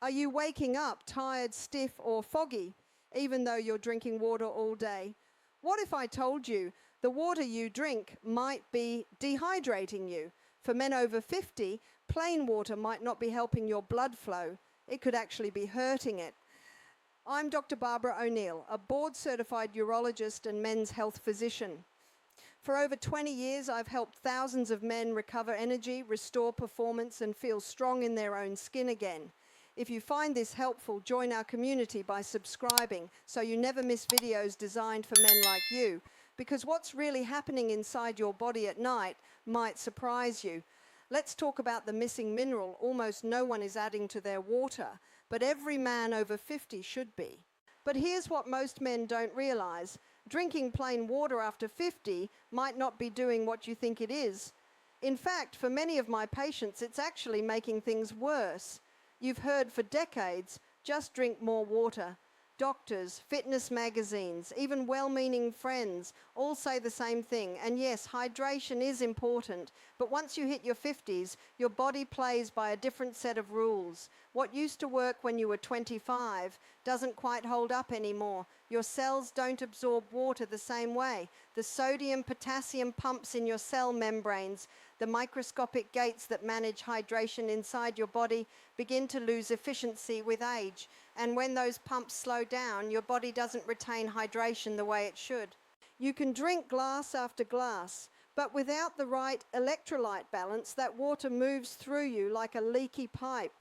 Are you waking up tired, stiff, or foggy, even though you're drinking water all day? What if I told you the water you drink might be dehydrating you? For men over 50, plain water might not be helping your blood flow. It could actually be hurting it. I'm Dr. Barbara O'Neill, a board-certified urologist and men's health physician. For over 20 years, I've helped thousands of men recover energy, restore performance, and feel strong in their own skin again. If you find this helpful, join our community by subscribing so you never miss videos designed for men like you, because what's really happening inside your body at night might surprise you. Let's talk about the missing mineral almost no one is adding to their water, but every man over 50 should be. But here's what most men don't realize. Drinking plain water after 50 might not be doing what you think it is. In fact, for many of my patients, it's actually making things worse. You've heard for decades, just drink more water. Doctors, fitness magazines, even well-meaning friends all say the same thing. And yes, hydration is important, but once you hit your 50s, your body plays by a different set of rules. What used to work when you were 25 doesn't quite hold up anymore. Your cells don't absorb water the same way. The sodium-potassium pumps in your cell membranes, the microscopic gates that manage hydration inside your body, begin to lose efficiency with age. And when those pumps slow down, your body doesn't retain hydration the way it should. You can drink glass after glass, but without the right electrolyte balance, that water moves through you like a leaky pipe.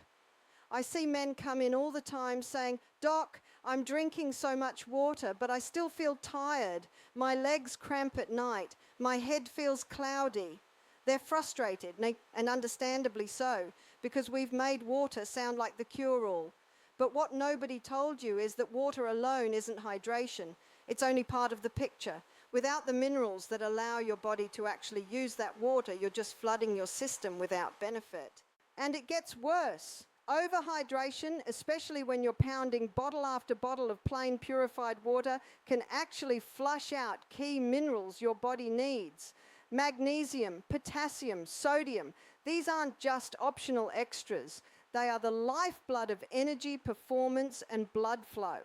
I see men come in all the time saying, "Doc, I'm drinking so much water, but I still feel tired. My legs cramp at night. My head feels cloudy." They're frustrated, and understandably so, because we've made water sound like the cure-all. But what nobody told you is that water alone isn't hydration. It's only part of the picture. Without the minerals that allow your body to actually use that water, you're just flooding your system without benefit. And it gets worse. Overhydration, especially when you're pounding bottle after bottle of plain purified water, can actually flush out key minerals your body needs. Magnesium, potassium, sodium, these aren't just optional extras. They are the lifeblood of energy, performance, and blood flow.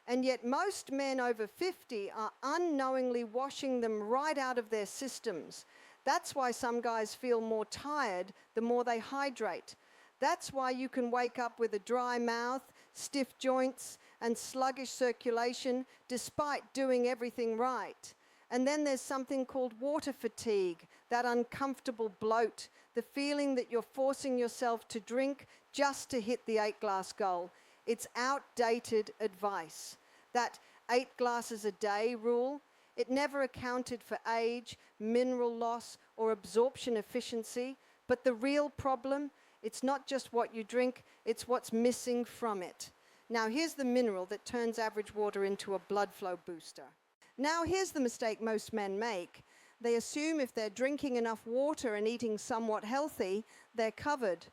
And yet most men over 50 are unknowingly washing them right out of their systems. That's why some guys feel more tired the more they hydrate. That's why you can wake up with a dry mouth, stiff joints, and sluggish circulation despite doing everything right. And then there's something called water fatigue, that uncomfortable bloat, the feeling that you're forcing yourself to drink just to hit the 8-glass goal. It's outdated advice. That 8 glasses a day rule, it never accounted for age, mineral loss, or absorption efficiency. But the real problem, it's not just what you drink, it's what's missing from it. Now here's the mineral that turns average water into a blood flow booster. Now here's the mistake most men make. They assume if they're drinking enough water and eating somewhat healthy, they're covered.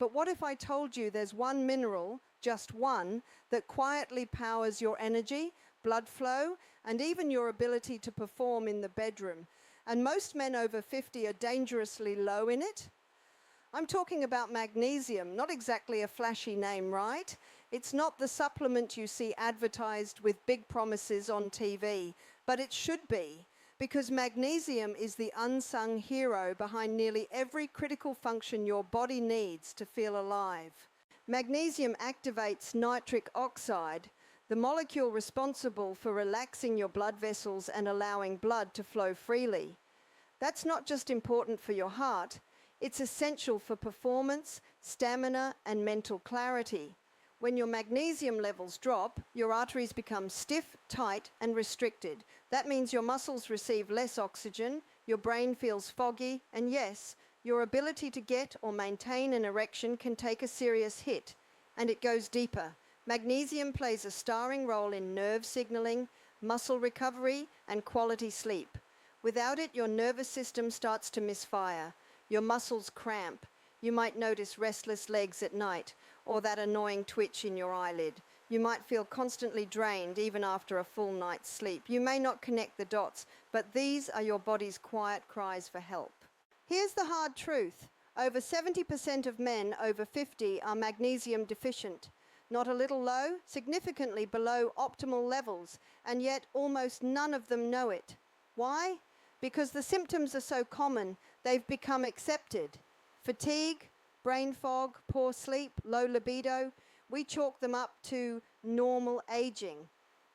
But what if I told you there's one mineral, just one, that quietly powers your energy, blood flow, and even your ability to perform in the bedroom? And most men over 50 are dangerously low in it. I'm talking about magnesium, not exactly a flashy name, right? It's not the supplement you see advertised with big promises on TV, but it should be, because magnesium is the unsung hero behind nearly every critical function your body needs to feel alive. Magnesium activates nitric oxide, the molecule responsible for relaxing your blood vessels and allowing blood to flow freely. That's not just important for your heart, it's essential for performance, stamina, and mental clarity. When your magnesium levels drop, your arteries become stiff, tight, and restricted. That means your muscles receive less oxygen, your brain feels foggy, and yes, your ability to get or maintain an erection can take a serious hit. And it goes deeper. Magnesium plays a starring role in nerve signaling, muscle recovery, and quality sleep. Without it, your nervous system starts to misfire. Your muscles cramp. You might notice restless legs at night, or that annoying twitch in your eyelid. You might feel constantly drained even after a full night's sleep. You may not connect the dots, but these are your body's quiet cries for help. Here's the hard truth. Over 70% of men over 50 are magnesium deficient. Not a little low, significantly below optimal levels, and yet almost none of them know it. Why? Because the symptoms are so common, they've become accepted. Fatigue, brain fog, poor sleep, low libido, we chalk them up to normal aging.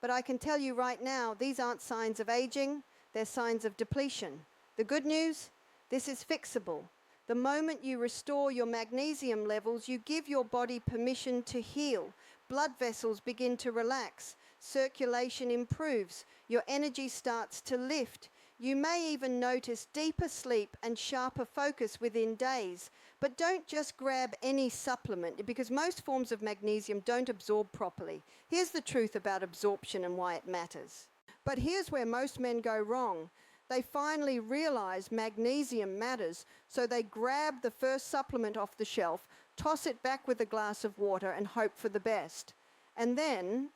But I can tell you right now, these aren't signs of aging, they're signs of depletion. The good news? This is fixable. The moment you restore your magnesium levels, you give your body permission to heal. Blood vessels begin to relax. Circulation improves. Your energy starts to lift. You may even notice deeper sleep and sharper focus within days. But don't just grab any supplement, because most forms of magnesium don't absorb properly. Here's the truth about absorption and why it matters. But here's where most men go wrong. They finally realize magnesium matters, so they grab the first supplement off the shelf, toss it back with a glass of water, and hope for the best. And then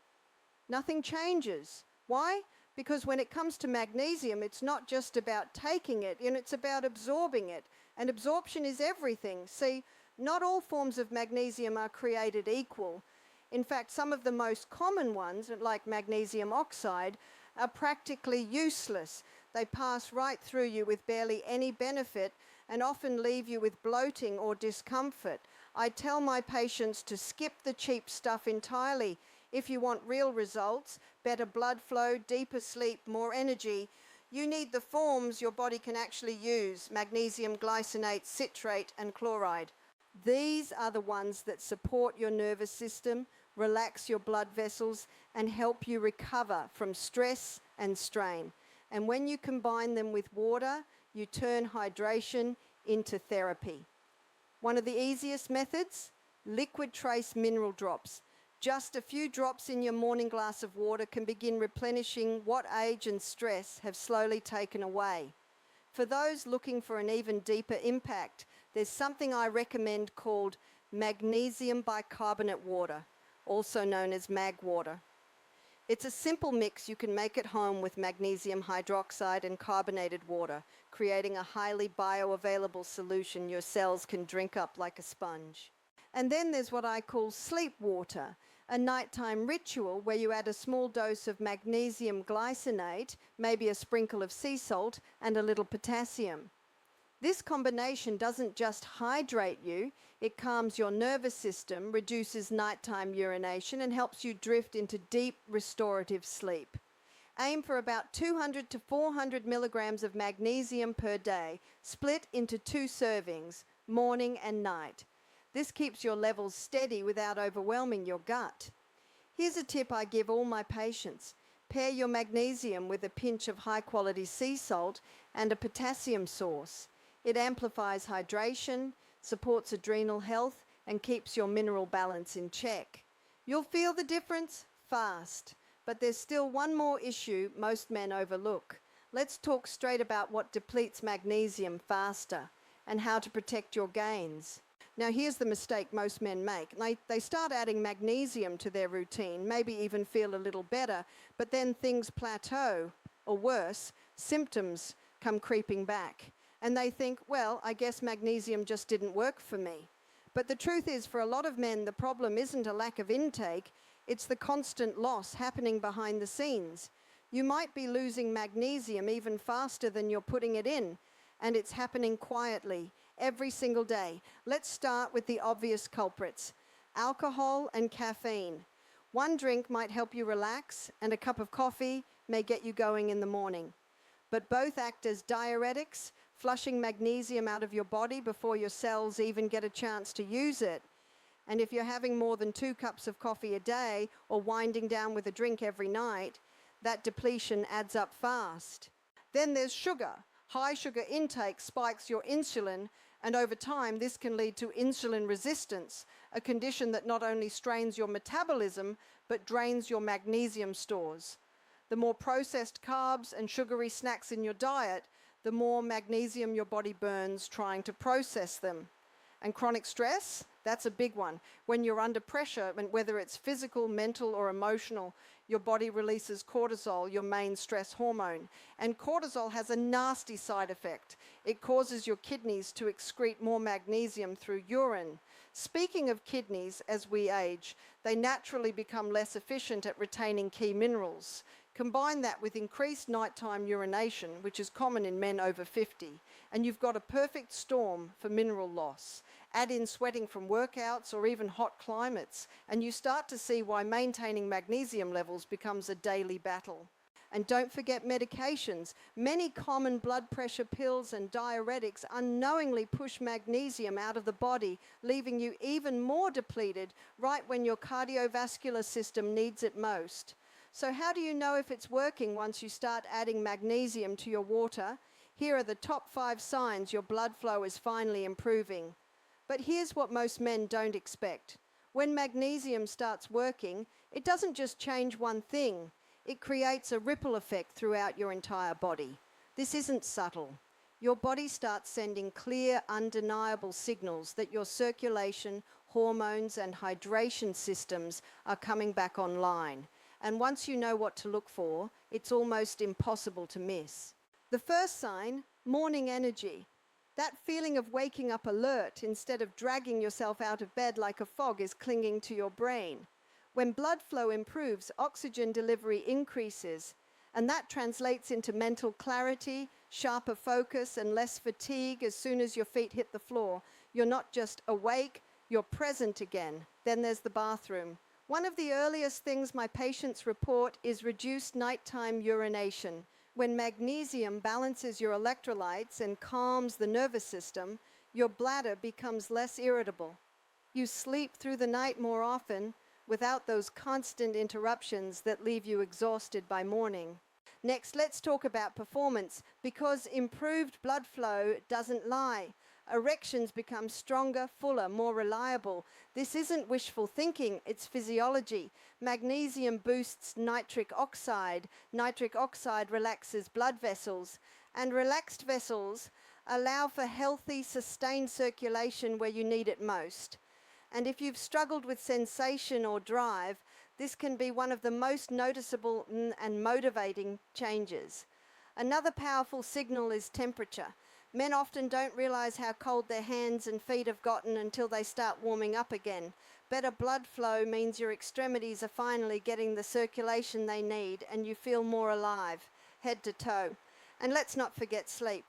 nothing changes. Why? Because when it comes to magnesium, it's not just about taking it, and it's about absorbing it. And absorption is everything. See, not all forms of magnesium are created equal. In fact, some of the most common ones, like magnesium oxide, are practically useless. They pass right through you with barely any benefit and often leave you with bloating or discomfort. I tell my patients to skip the cheap stuff entirely. If you want real results, better blood flow, deeper sleep, more energy, you need the forms your body can actually use: magnesium glycinate, citrate, and chloride. These are the ones that support your nervous system, relax your blood vessels, and help you recover from stress and strain. And when you combine them with water, you turn hydration into therapy. One of the easiest methods, liquid trace mineral drops. Just a few drops in your morning glass of water can begin replenishing what age and stress have slowly taken away. For those looking for an even deeper impact, there's something I recommend called magnesium bicarbonate water, also known as mag water. It's a simple mix you can make at home with magnesium hydroxide and carbonated water, creating a highly bioavailable solution your cells can drink up like a sponge. And then there's what I call sleep water, a nighttime ritual where you add a small dose of magnesium glycinate, maybe a sprinkle of sea salt, and a little potassium. This combination doesn't just hydrate you, it calms your nervous system, reduces nighttime urination, and helps you drift into deep restorative sleep. Aim for about 200 to 400 milligrams of magnesium per day, split into 2 servings, morning and night. This keeps your levels steady without overwhelming your gut. Here's a tip I give all my patients. Pair your magnesium with a pinch of high-quality sea salt and a potassium source. It amplifies hydration, supports adrenal health, and keeps your mineral balance in check. You'll feel the difference fast. But there's still one more issue most men overlook. Let's talk straight about what depletes magnesium faster and how to protect your gains. Now, here's the mistake most men make. They start adding magnesium to their routine, maybe even feel a little better, but then things plateau, or worse, symptoms come creeping back. And they think, well, I guess magnesium just didn't work for me. But the truth is, for a lot of men, the problem isn't a lack of intake, it's the constant loss happening behind the scenes. You might be losing magnesium even faster than you're putting it in, and it's happening quietly, every single day. Let's start with the obvious culprits: alcohol and caffeine. One drink might help you relax, and a cup of coffee may get you going in the morning. But both act as diuretics, flushing magnesium out of your body before your cells even get a chance to use it. And if you're having more than 2 cups of coffee a day or winding down with a drink every night, that depletion adds up fast. Then there's sugar. High sugar intake spikes your insulin, and over time this can lead to insulin resistance, a condition that not only strains your metabolism but drains your magnesium stores. The more processed carbs and sugary snacks in your diet, the more magnesium your body burns trying to process them. And chronic stress, that's a big one. When you're under pressure, whether it's physical, mental, or emotional, your body releases cortisol, your main stress hormone. And cortisol has a nasty side effect. It causes your kidneys to excrete more magnesium through urine. Speaking of kidneys, as we age, they naturally become less efficient at retaining key minerals. Combine that with increased nighttime urination, which is common in men over 50, and you've got a perfect storm for mineral loss. Add in sweating from workouts or even hot climates, and you start to see why maintaining magnesium levels becomes a daily battle. And don't forget medications. Many common blood pressure pills and diuretics unknowingly push magnesium out of the body, leaving you even more depleted right when your cardiovascular system needs it most. So how do you know if it's working once you start adding magnesium to your water? Here are the top 5 signs your blood flow is finally improving. But here's what most men don't expect. When magnesium starts working, it doesn't just change one thing. It creates a ripple effect throughout your entire body. This isn't subtle. Your body starts sending clear, undeniable signals that your circulation, hormones, and hydration systems are coming back online. And once you know what to look for, it's almost impossible to miss. The first sign, morning energy. That feeling of waking up alert instead of dragging yourself out of bed like a fog is clinging to your brain. When blood flow improves, oxygen delivery increases, and that translates into mental clarity, sharper focus, and less fatigue as soon as your feet hit the floor. You're not just awake, you're present again. Then there's the bathroom. One of the earliest things my patients report is reduced nighttime urination. When magnesium balances your electrolytes and calms the nervous system, your bladder becomes less irritable. You sleep through the night more often without those constant interruptions that leave you exhausted by morning. Next, let's talk about performance, because improved blood flow doesn't lie. Erections become stronger, fuller, more reliable. This isn't wishful thinking, it's physiology. Magnesium boosts nitric oxide. Nitric oxide relaxes blood vessels. And relaxed vessels allow for healthy, sustained circulation where you need it most. And if you've struggled with sensation or drive, this can be one of the most noticeable and motivating changes. Another powerful signal is temperature. Men often don't realize how cold their hands and feet have gotten until they start warming up again. Better blood flow means your extremities are finally getting the circulation they need and you feel more alive, head to toe. And let's not forget sleep.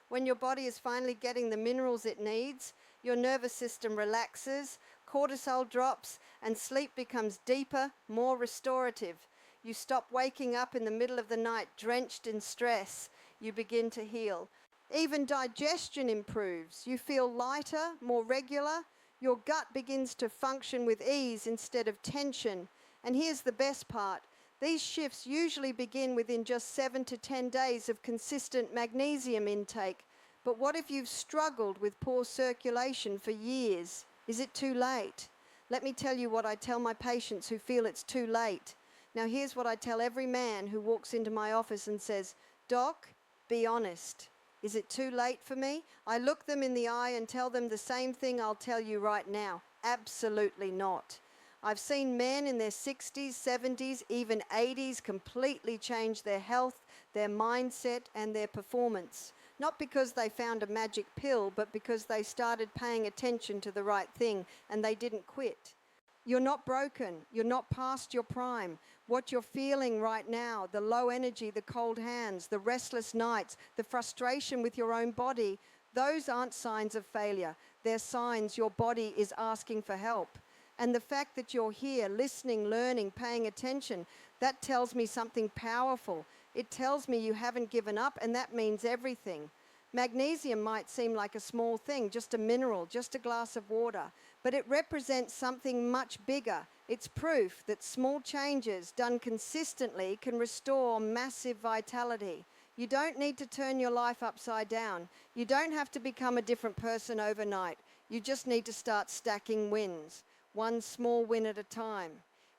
When your body is finally getting the minerals it needs, your nervous system relaxes, cortisol drops, and sleep becomes deeper, more restorative. You stop waking up in the middle of the night drenched in stress. You begin to heal. Even digestion improves. You feel lighter, more regular. Your gut begins to function with ease instead of tension. And here's the best part. These shifts usually begin within just 7 to 10 days of consistent magnesium intake. But what if you've struggled with poor circulation for years? Is it too late? Let me tell you what I tell my patients who feel it's too late. Now here's what I tell every man who walks into my office and says, "Doc, be honest. Is it too late for me?" I look them in the eye and tell them the same thing I'll tell you right now. Absolutely not. I've seen men in their 60s, 70s, even 80s completely change their health, their mindset, and their performance. Not because they found a magic pill, but because they started paying attention to the right thing and they didn't quit. You're not broken. You're not past your prime. What you're feeling right now, the low energy, the cold hands, the restless nights, the frustration with your own body, those aren't signs of failure. They're signs your body is asking for help. And the fact that you're here, listening, learning, paying attention, that tells me something powerful. It tells me you haven't given up, and that means everything. Magnesium might seem like a small thing, just a mineral, just a glass of water, but it represents something much bigger. It's proof that small changes done consistently can restore massive vitality. You don't need to turn your life upside down. You don't have to become a different person overnight. You just need to start stacking wins, one small win at a time.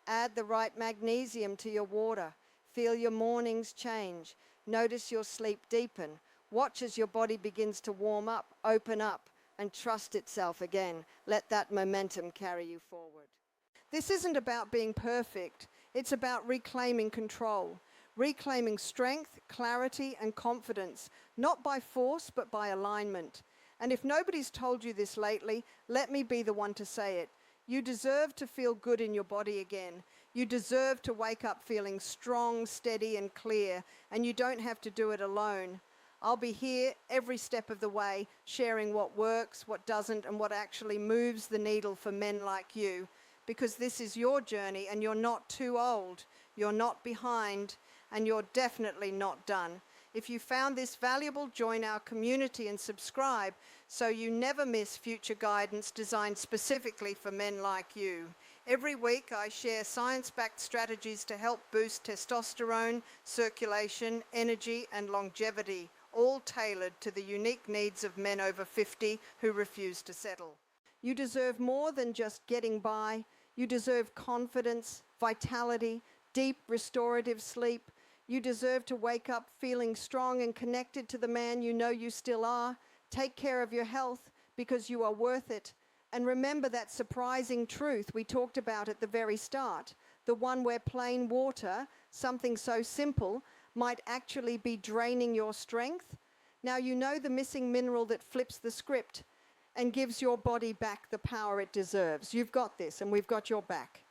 Add the right magnesium to your water. Feel your mornings change. Notice your sleep deepen. Watch as your body begins to warm up, open up. and trust itself again. Let that momentum carry you forward. This isn't about being perfect. It's about reclaiming control, reclaiming strength, clarity, and confidence, not by force, but by alignment. And if nobody's told you this lately, let me be the one to say it. You deserve to feel good in your body again. You deserve to wake up feeling strong, steady, and clear, and you don't have to do it alone. I'll be here every step of the way, sharing what works, what doesn't, and what actually moves the needle for men like you, because this is your journey and you're not too old, you're not behind, and you're definitely not done. If you found this valuable, join our community and subscribe so you never miss future guidance designed specifically for men like you. Every week I share science-backed strategies to help boost testosterone, circulation, energy, and longevity, all tailored to the unique needs of men over 50 who refuse to settle. You deserve more than just getting by. You deserve confidence, vitality, deep restorative sleep. You deserve to wake up feeling strong and connected to the man you know you still are. Take care of your health because you are worth it. And remember that surprising truth we talked about at the very start, the one where plain water, something so simple, might actually be draining your strength. Now you know the missing mineral that flips the script and gives your body back the power it deserves. You've got this, and we've got your back.